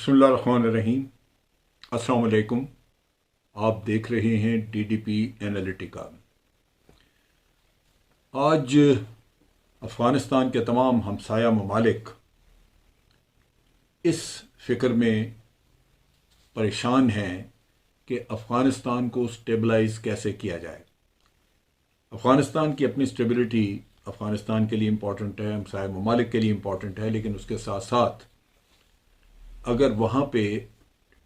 बिस्मिल्लाहिर्रहमानिर्रहीम। अस्सलाम वालेकुम। आप देख रहे हैं डीडीपी एनालिटिका। आज अफ़गानिस्तान के तमाम हमसाया ममालिक इस फ़िक्र में परेशान हैं कि अफ़गानिस्तान को स्टेबलाइज कैसे किया जाए। अफ़गानिस्तान की अपनी स्टेबिलिटी अफ़गानिस्तान के लिए इम्पॉर्टेंट है, हमसाया ममालिक के लिए इम्पॉर्टेंट है, लेकिन उसके साथ साथ अगर वहाँ पे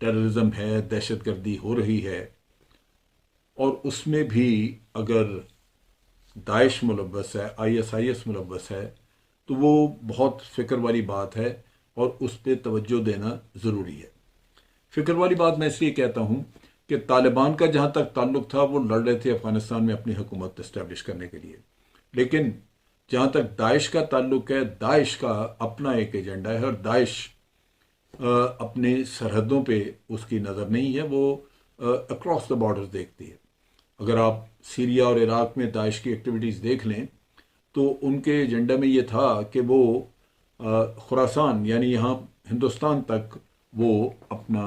टेररिज्म है, दहशतगर्दी हो रही है और उसमें भी अगर दाइश मुलव्वस है, ISIS मुलव्वस है, तो वो बहुत फ़िक्र वाली बात है और उस पर तवज्जो देना ज़रूरी है। फ़िक्र वाली बात मैं इसलिए कहता हूँ कि तालिबान का जहाँ तक ताल्लुक़ था वो लड़ रहे थे अफ़गानिस्तान में अपनी हुकूमत इस्टेब्लिश करने के लिए, लेकिन जहाँ तक दाइश का ताल्लुक़ है, दाइश का अपना एक एजेंडा है और दाइश अपने सरहदों पे उसकी नज़र नहीं है, वो अक्रॉस द बॉर्डर्स देखती है। अगर आप सीरिया और इराक में दाइश की एक्टिविटीज़ देख लें तो उनके एजेंडा में ये था कि वो खुरासान यानी यहाँ हिंदुस्तान तक वो अपना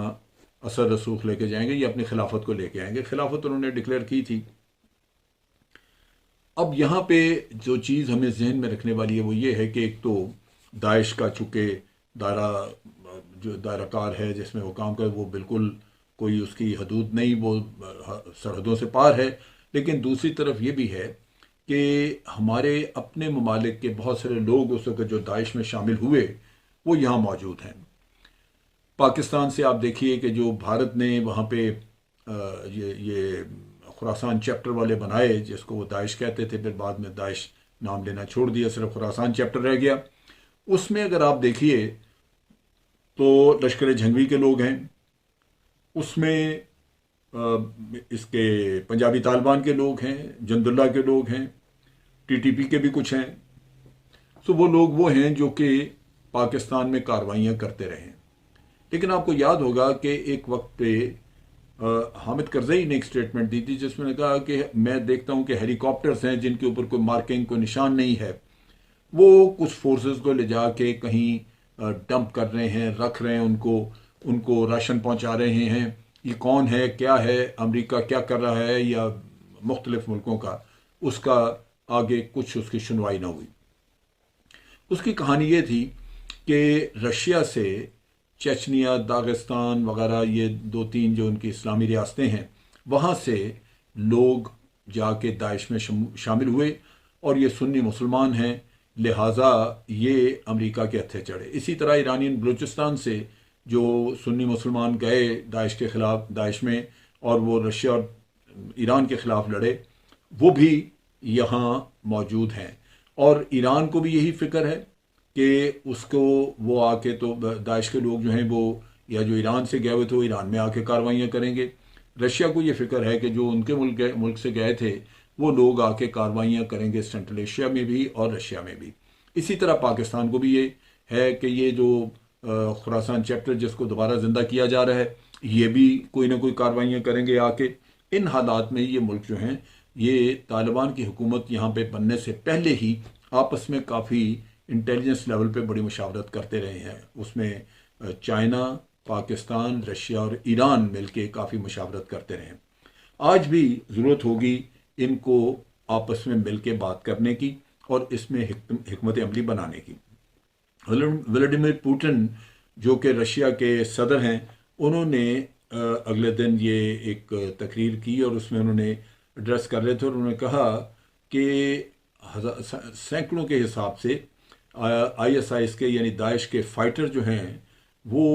असर रसूख लेके जाएंगे या अपनी खिलाफत को लेके आएंगे। खिलाफत उन्होंने डिक्लेयर की थी। अब यहाँ पे जो चीज़ हमें जहन में रखने वाली है वो ये है कि एक तो दाइश का चूँकि दायरा जो दायराकार है जिसमें वो काम करे वो बिल्कुल कोई उसकी हदूद नहीं, वो सरहदों से पार है। लेकिन दूसरी तरफ ये भी है कि हमारे अपने ममालिक के बहुत सारे लोग उस वक्त जो दाइश में शामिल हुए वो यहाँ मौजूद हैं। पाकिस्तान से आप देखिए कि जो भारत ने वहाँ पे ये खुरासान चैप्टर वाले बनाए जिसको वो दाइश कहते थे, फिर बाद में दाइश नाम लेना छोड़ दिया, सिर्फ खुरासान चैप्टर रह गया। उसमें अगर आप देखिए तो लश्कर जंगवी के लोग हैं, उसमें इसके पंजाबी तालिबान के लोग हैं, जंदुल्ला के लोग हैं, TTP के भी कुछ हैं। तो वो लोग वो हैं जो कि पाकिस्तान में कार्रवाइयाँ करते रहे हैं। लेकिन आपको याद होगा कि एक वक्त पे हामिद करजई ने एक स्टेटमेंट दी थी जिसमें ने कहा कि मैं देखता हूं कि हेलीकॉप्टर्स हैं जिनके ऊपर कोई मार्किंग, कोई निशान नहीं है, वो कुछ फोर्सेस को ले जाके कहीं डंप कर रहे हैं, रख रहे हैं, उनको उनको राशन पहुंचा रहे हैं। ये कौन है, क्या है, अमेरिका क्या कर रहा है या मुख्तलिफ मुल्कों का, उसका आगे कुछ उसकी सुनवाई ना हुई। उसकी कहानी ये थी कि रशिया से चेचनिया, दागिस्तान वगैरह ये 2-3 जो उनकी इस्लामी रियासतें हैं वहाँ से लोग जाके दाइश में शामिल हुए और ये सुन्नी मुसलमान हैं, लिहाजा ये अमेरिका के हत्थे चढ़े। इसी तरह ईरानियन बलूचिस्तान से जो सुन्नी मुसलमान गए दाइश के ख़िलाफ़, दाइश में, और वो रशिया और ईरान के ख़िलाफ़ लड़े, वो भी यहाँ मौजूद हैं। और ईरान को भी यही फ़िक्र है कि उसको वो आके तो दाइश के लोग जो हैं वो या जो ईरान से गए हुए थे वो ईरान में आके कार्रवाइयाँ करेंगे। रशिया को ये फिक्र है कि जो उनके मुल्क से गए थे वो लोग आके कार्रवाइयाँ करेंगे सेंट्रल एशिया में भी और रशिया में भी। इसी तरह पाकिस्तान को भी ये है कि ये जो खुरासान चैप्टर जिसको दोबारा ज़िंदा किया जा रहा है ये भी कोई ना कोई कार्रवाइयाँ करेंगे आके। इन हालात में ये मुल्क जो हैं ये तालिबान की हुकूमत यहाँ पे बनने से पहले ही आपस में काफ़ी इंटेलिजेंस लेवल पे बड़ी मुशावरत करते रहे हैं। उसमें चाइना, पाकिस्तान, रशिया और ईरान मिलके काफ़ी मुशावरत करते रहे हैं। आज भी ज़रूरत होगी इनको आपस में मिलके बात करने की और इसमें हिकमत अमली बनाने की। व्लादिमीर पुतिन जो कि रशिया के सदर हैं, उन्होंने अगले दिन ये एक तकरीर की और उसमें उन्होंने एड्रेस कर रहे थे और उन्होंने कहा कि सैकड़ों के हिसाब से ISIS के यानी दाइश के फाइटर जो हैं वो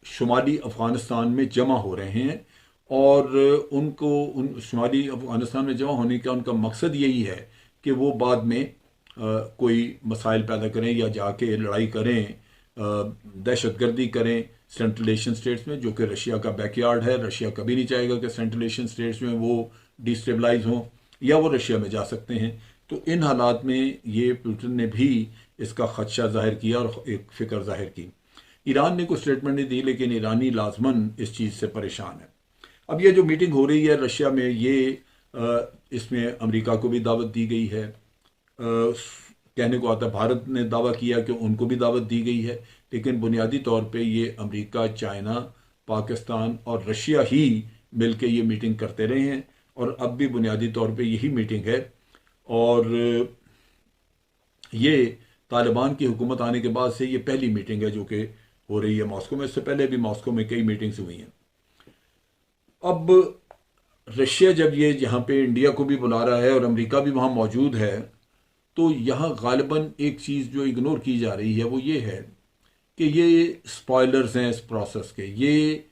शुमाली अफ़गानिस्तान में जमा हो रहे हैं और उनको उन शुमाली अफ़गानिस्तान में जमा होने का उनका मकसद यही है कि वो बाद में कोई मसाइल पैदा करें या जाके लड़ाई करें, दहशतगर्दी करें सेंट्रल एशियन स्टेट्स में, जो कि रशिया का बैकयार्ड है। रशिया कभी नहीं चाहेगा कि सेंट्रल एशियन स्टेट्स में वो डिस्टेबलाइज हों या वो रशिया में जा सकते हैं। तो इन हालात में ये पुतिन ने भी इसका खदशा जाहिर किया और एक फ़िक्र जाहिर की। ईरान ने कोई स्टेटमेंट नहीं दी लेकिन ईरानी लाजमन इस चीज़ से परेशान है। अब ये जो मीटिंग हो रही है रशिया में, ये इसमें अमेरिका को भी दावत दी गई है, कहने को आता है। भारत ने दावा किया कि उनको भी दावत दी गई है, लेकिन बुनियादी तौर पे ये अमेरिका, चाइना, पाकिस्तान और रशिया ही मिलकर ये मीटिंग करते रहे हैं, और अब भी बुनियादी तौर पे यही मीटिंग है। और ये तालिबान की हुकूमत आने के बाद से ये पहली मीटिंग है जो कि हो रही है मॉस्को में। इससे पहले भी मॉस्को में कई मीटिंग्स हुई हैं। अब रशिया जब ये यहाँ पे इंडिया को भी बुला रहा है और अमेरिका भी वहाँ मौजूद है, तो यहाँ गालिबन एक चीज़ जो इग्नोर की जा रही है वो ये है कि ये स्पॉयलर्स हैं इस प्रोसेस के। ये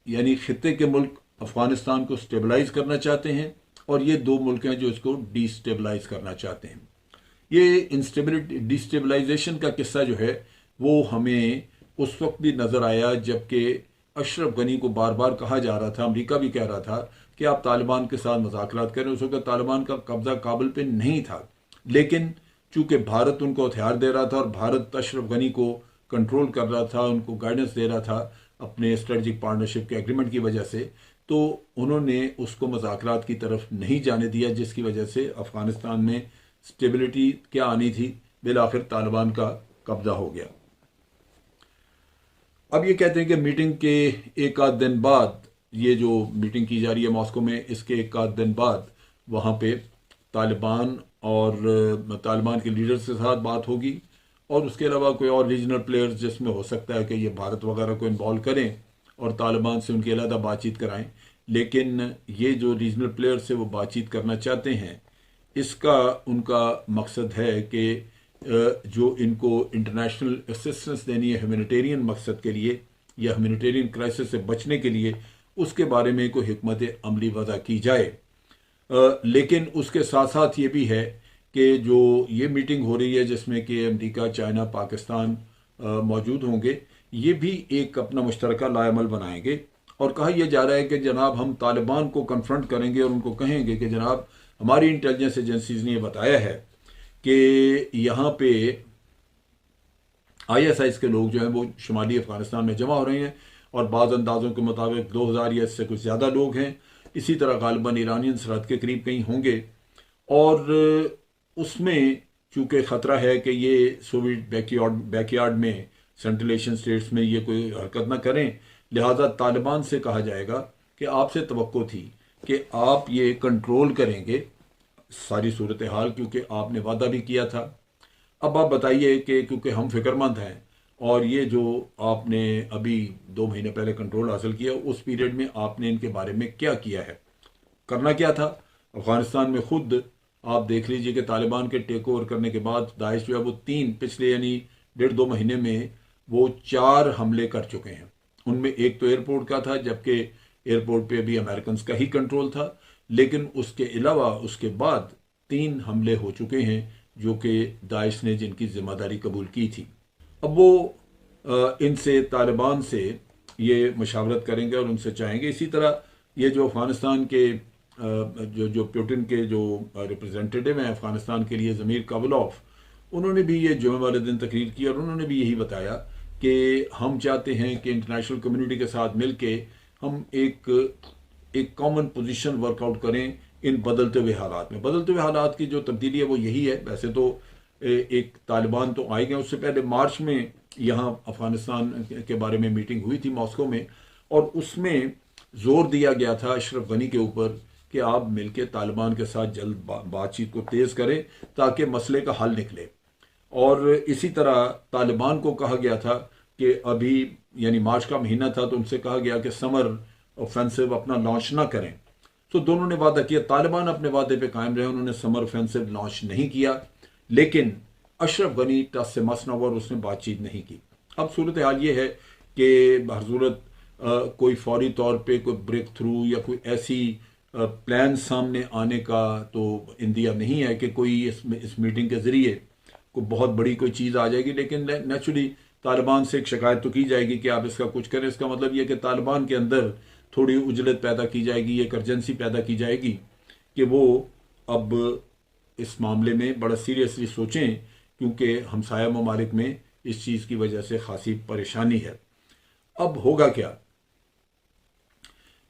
यानी खित्ते के मुल्क अफगानिस्तान को स्टेबलाइज करना चाहते हैं, और ये दो मुल्क हैं जो इसको डिस्टेबलाइज करना चाहते हैं। ये इंस्टेबिलिटी डिस्टेबलाइजेशन का किस्सा जो है वो हमें उस वक्त भी नज़र आया जबकि अशरफ गनी को बार बार कहा जा रहा था, अमेरिका भी कह रहा था कि आप तालिबान के साथ मुज़ाकरात करें। उस वक्त तालिबान का कब्जा काबुल पे नहीं था, लेकिन चूंकि भारत उनको हथियार दे रहा था और भारत अशरफ गनी को कंट्रोल कर रहा था, उनको गाइडेंस दे रहा था अपने स्ट्रेटजिक पार्टनरशिप के एग्रीमेंट की वजह से, तो उन्होंने उसको मुज़ाकरात की तरफ नहीं जाने दिया, जिसकी वजह से अफगानिस्तान में स्टेबिलिटी क्या आनी थी, बिल आखिर तालिबान का कब्जा हो गया। अब ये कहते हैं कि मीटिंग के एक आध दिन बाद, ये जो मीटिंग की जा रही है मॉस्को में, इसके एक आध दिन बाद वहाँ पे तालिबान और तालिबान के लीडर्स के साथ बात होगी, और उसके अलावा कोई और रीजनल प्लेयर्स जिसमें हो सकता है कि ये भारत वगैरह को इन्वॉल्व करें और तालिबान से उनकी अलहदा बातचीत कराएं। लेकिन ये जो रीजनल प्लेयर्स से वो बातचीत करना चाहते हैं, इसका उनका मकसद है कि जो इनको इंटरनेशनल असिस्टेंस देनी है ह्यूमैनिटेरियन मकसद के लिए या ह्यूमैनिटेरियन क्राइसिस से बचने के लिए, उसके बारे में कोई हिकमत अमली वज़ा की जाए। लेकिन उसके साथ साथ ये भी है कि जो ये मीटिंग हो रही है जिसमें कि अमेरिका, चाइना, पाकिस्तान मौजूद होंगे, ये भी एक अपना मुश्तरका लाएमल बनाएंगे। और कहा यह जा रहा है कि जनाब हम तालिबान को कन्फ्रंट करेंगे और उनको कहेंगे कि जनाब हमारी इंटेलिजेंस एजेंसीज ने यह बताया है कि यहाँ पे ISIS के लोग जो हैं वो शुमाली अफगानिस्तान में जमा हो रहे हैं, और बाज़ अंदाज़ों के मुताबिक 2000 या इससे कुछ ज़्यादा लोग हैं। इसी तरह गालिबन ईरानियन सरहद के करीब कहीं होंगे, और उसमें चूँकि ख़तरा है कि ये सोवियत बैकयार्ड में सेंट्रल एशियन स्टेट्स में ये कोई हरकत ना करें, लिहाजा तालिबान से कहा जाएगा कि आपसे तवक्को थी कि आप ये कंट्रोल करेंगे सारी सूरत हाल, क्योंकि आपने वादा भी किया था। अब आप बताइए कि क्योंकि हम फिक्रमंद हैं, और ये जो आपने अभी 2 महीने पहले कंट्रोल हासिल किया, उस पीरियड में आपने इनके बारे में क्या किया है, करना क्या था। अफगानिस्तान में खुद आप देख लीजिए कि तालिबान के टेक ओवर करने के बाद दाइश जो है वो पिछले यानी 1.5-2 महीने में वो 4 हमले कर चुके हैं। उनमें एक तो एयरपोर्ट का था, जबकि एयरपोर्ट पे अभी अमेरिकन का ही कंट्रोल था, लेकिन उसके अलावा उसके बाद 3 हमले हो चुके हैं जो कि दाइश ने जिनकी जिम्मेदारी कबूल की थी। अब वो इनसे, तालिबान से ये मशावरत करेंगे और उनसे चाहेंगे। इसी तरह ये जो अफगानिस्तान के जो पुतिन के जो रिप्रेजेंटेटिव हैं अफगानिस्तान के लिए, ज़मीर काबुलोफ, उन्होंने भी ये जुमे वाले दिन तकरीर की और उन्होंने भी यही बताया कि हम चाहते हैं कि इंटरनेशनल कम्युनिटी के साथ मिलके हम एक कॉमन पोजीशन वर्कआउट करें इन बदलते हुए हालात में। बदलते हुए हालात की जो तब्दीली है वो यही है। वैसे तो एक तालिबान तो आए गए, उससे पहले मार्च में यहाँ अफगानिस्तान के बारे में मीटिंग हुई थी मॉस्को में, और उसमें जोर दिया गया था अशरफ गनी के ऊपर कि आप मिलकर तालिबान के साथ जल्द बातचीत को तेज़ करें ताकि मसले का हल निकले। और इसी तरह तालिबान को कहा गया था कि अभी यानी मार्च का महीना था तो उनसे कहा गया कि समर ऑफेंसिव अपना लॉन्च ना करें। तो दोनों ने वादा किया, तालिबान अपने वादे पे कायम रहे, उन्होंने समर ऑफेंसिव लॉन्च नहीं किया, लेकिन अशरफ गनी टस से मस न हुआ और उसने बातचीत नहीं की। अब सूरत हाल ये है कि बहसूरत कोई फौरी तौर पे कोई ब्रेक थ्रू या कोई ऐसी प्लान सामने आने का तो इंदिया नहीं है कि कोई इस मीटिंग के ज़रिए कोई बहुत बड़ी कोई चीज़ आ जाएगी। लेकिन नेचुरली तालिबान से एक शिकायत तो की जाएगी कि आप इसका कुछ करें। इसका मतलब यह कि तालिबान के अंदर थोड़ी उजलत पैदा की जाएगी, एक अर्जेंसी पैदा की जाएगी कि वो अब इस मामले में बड़ा सीरियसली सोचें, क्योंकि हमसाया ममालिक में इस चीज़ की वजह से खासी परेशानी है। अब होगा क्या?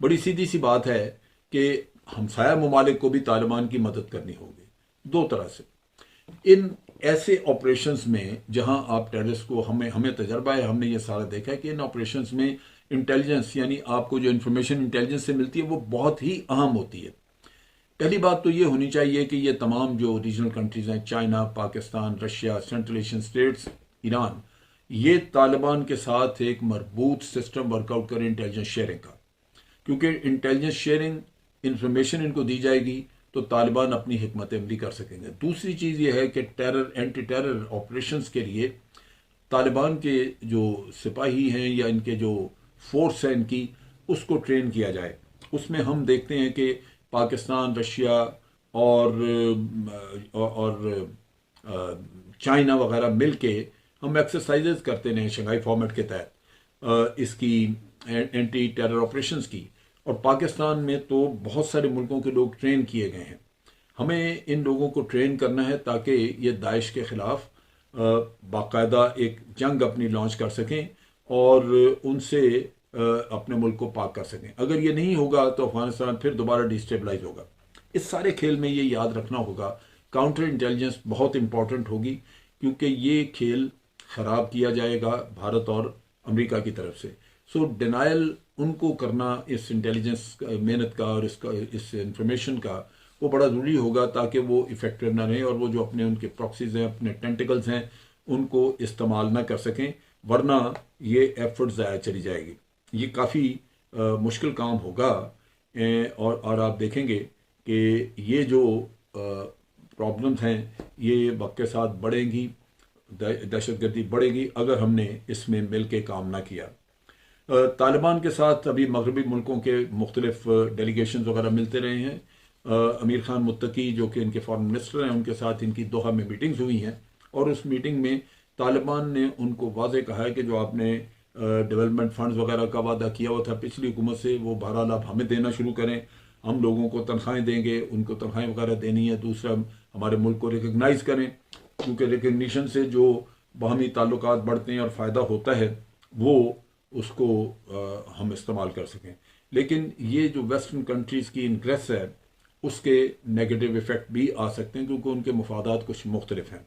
बड़ी सीधी सी बात है कि हमसाया ममालिक को भी तालिबान की मदद करनी होगी 2 तरह से। इन ऐसे ऑपरेशंस में जहां आप टेररिस्ट को, हमें हमें तजर्बा है, हमने ये सारा देखा है कि इन ऑपरेशंस में इंटेलिजेंस, यानी आपको जो इन्फॉर्मेशन इंटेलिजेंस से मिलती है वो बहुत ही अहम होती है। पहली बात तो ये होनी चाहिए कि ये तमाम जो रीजनल कंट्रीज हैं, China, Pakistan, Russia, central Asian states, Iran, ये तालिबान के साथ एक मजबूत सिस्टम वर्कआउट करें इंटेलिजेंस शेयरिंग का, क्योंकि इंटेलिजेंस शेयरिंग, इंफॉर्मेशन इनको दी जाएगी तो तालिबान अपनी हिकमत अमली कर सकेंगे। दूसरी चीज़ ये है कि टेरर, एंटी टेरर ऑपरेशंस के लिए तालिबान के जो सिपाही हैं या इनके जो फोर्स है इनकी, उसको ट्रेन किया जाए। उसमें हम देखते हैं कि पाकिस्तान, रशिया और चाइना वगैरह मिलके हम एक्सरसाइजेज करते हैं शंघाई फॉर्मेट के तहत इसकी एंटी टेरर ऑपरेशंस की। और पाकिस्तान में तो बहुत सारे मुल्कों के लोग ट्रेन किए गए हैं। हमें इन लोगों को ट्रेन करना है ताकि ये दाइश के ख़िलाफ़ बाकायदा एक जंग अपनी लॉन्च कर सकें और उनसे अपने मुल्क को पाक कर सकें। अगर ये नहीं होगा तो अफगानिस्तान फिर दोबारा डिस्टेबलाइज होगा। इस सारे खेल में ये याद रखना होगा, काउंटर इंटेलिजेंस बहुत इंपॉर्टेंट होगी, क्योंकि ये खेल ख़राब किया जाएगा भारत और अमेरिका की तरफ से। सो डिनाइल उनको करना इस इंटेलिजेंस मेहनत का और इस इंफॉर्मेशन का, वो बड़ा ज़रूरी होगा ताकि वो इफ़ेक्टिव ना रहे और वो जो अपने उनके प्रॉक्सीज हैं, अपने टेंटिकल्स हैं, उनको इस्तेमाल ना कर सकें, वरना ये एफर्ट ज़ाया चली जाएगी। ये काफ़ी मुश्किल काम होगा। और आप देखेंगे कि ये जो प्रॉब्लम्स हैं ये वक्त के साथ बढ़ेंगी, दहशतगर्दी बढ़ेगी अगर हमने इसमें मिल के काम ना किया। तालिबान के साथ अभी मगरबी मुल्कों के मुख्तलिफ डेलीगेशन वगैरह मिलते रहे हैं। अमीर खान मुत्तकी जो कि इनके फॉरेन मिनिस्टर हैं, उनके साथ इनकी दोहा में मीटिंग्स हुई हैं और उस मीटिंग में तालिबान ने उनको वाज़े कहा है कि जो आपने डेवलपमेंट फंड्स वगैरह का वादा किया हुआ था पिछली हुकूमत से, वो बहरहाल आप हमें देना शुरू करें। हम लोगों को तनख्वाहें देंगे, उनको तनख्वाहें वगैरह देनी है। दूसरा, हमारे मुल्क को रिकगनाइज करें, क्योंकि रिकग्निशन से जो बाहमी ताल्लुकात बढ़ते हैं और फ़ायदा होता है वो उसको हम इस्तेमाल कर सकें। लेकिन ये जो वेस्टर्न कंट्रीज़ की इंटरेस्ट है उसके नेगेटिव इफ़ेक्ट भी आ सकते हैं, क्योंकि उनके मफादात कुछ मुख्तलिफ हैं।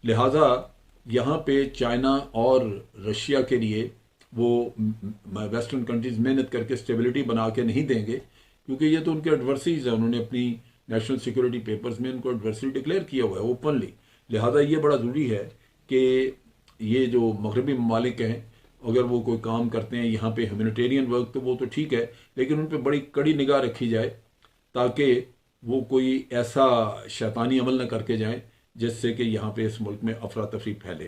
लिहाजा यहाँ पे चाइना और रशिया के लिए वो वेस्टर्न कंट्रीज़ मेहनत करके स्टेबिलिटी बना के नहीं देंगे, क्योंकि ये तो उनके एडवर्सरीज हैं। उन्होंने अपनी नेशनल सिक्योरिटी पेपर्स में उनको एडवर्सरी डिक्लेयर किया हुआ है ओपनली। लिहाजा ये बड़ा ज़रूरी है कि ये जो मगरबी ममालिक हैं, अगर वो कोई काम करते हैं यहाँ पे ह्यूमैनिटेरियन वर्क, तो वो तो ठीक है, लेकिन उन पर बड़ी कड़ी निगाह रखी जाए ताकि वो कोई ऐसा शैतानी अमल न करके जाएं जिससे कि यहाँ पे इस मुल्क में अफरा तफरी फैले।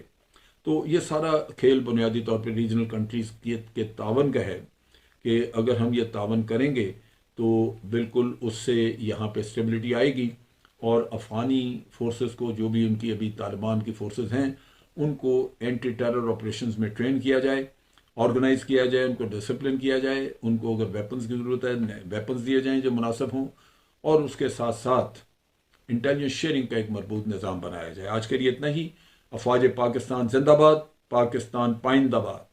तो ये सारा खेल बुनियादी तौर पे रीजनल कंट्रीज़ के तावन का है कि अगर हम ये तावन करेंगे तो बिल्कुल उससे यहाँ पे स्टेबिलिटी आएगी और अफ़गानी फोर्सेस को, जो भी उनकी अभी तालिबान की फोर्सेस हैं, उनको एंटी टेरर ऑपरेशंस में ट्रेन किया जाए, ऑर्गेनाइज किया जाए, उनको डिसिप्लिन किया जाए, उनको अगर वेपन्स की ज़रूरत है वेपन्स दिए जाएं जो मुनासिब हों, और उसके साथ साथ इंटेलिजेंस शेयरिंग का एक मजबूत निज़ाम बनाया जाए। आज के लिए इतना ही। अफवाज पाकिस्तान जिंदाबाद, पाकिस्तान पाइंदाबाद।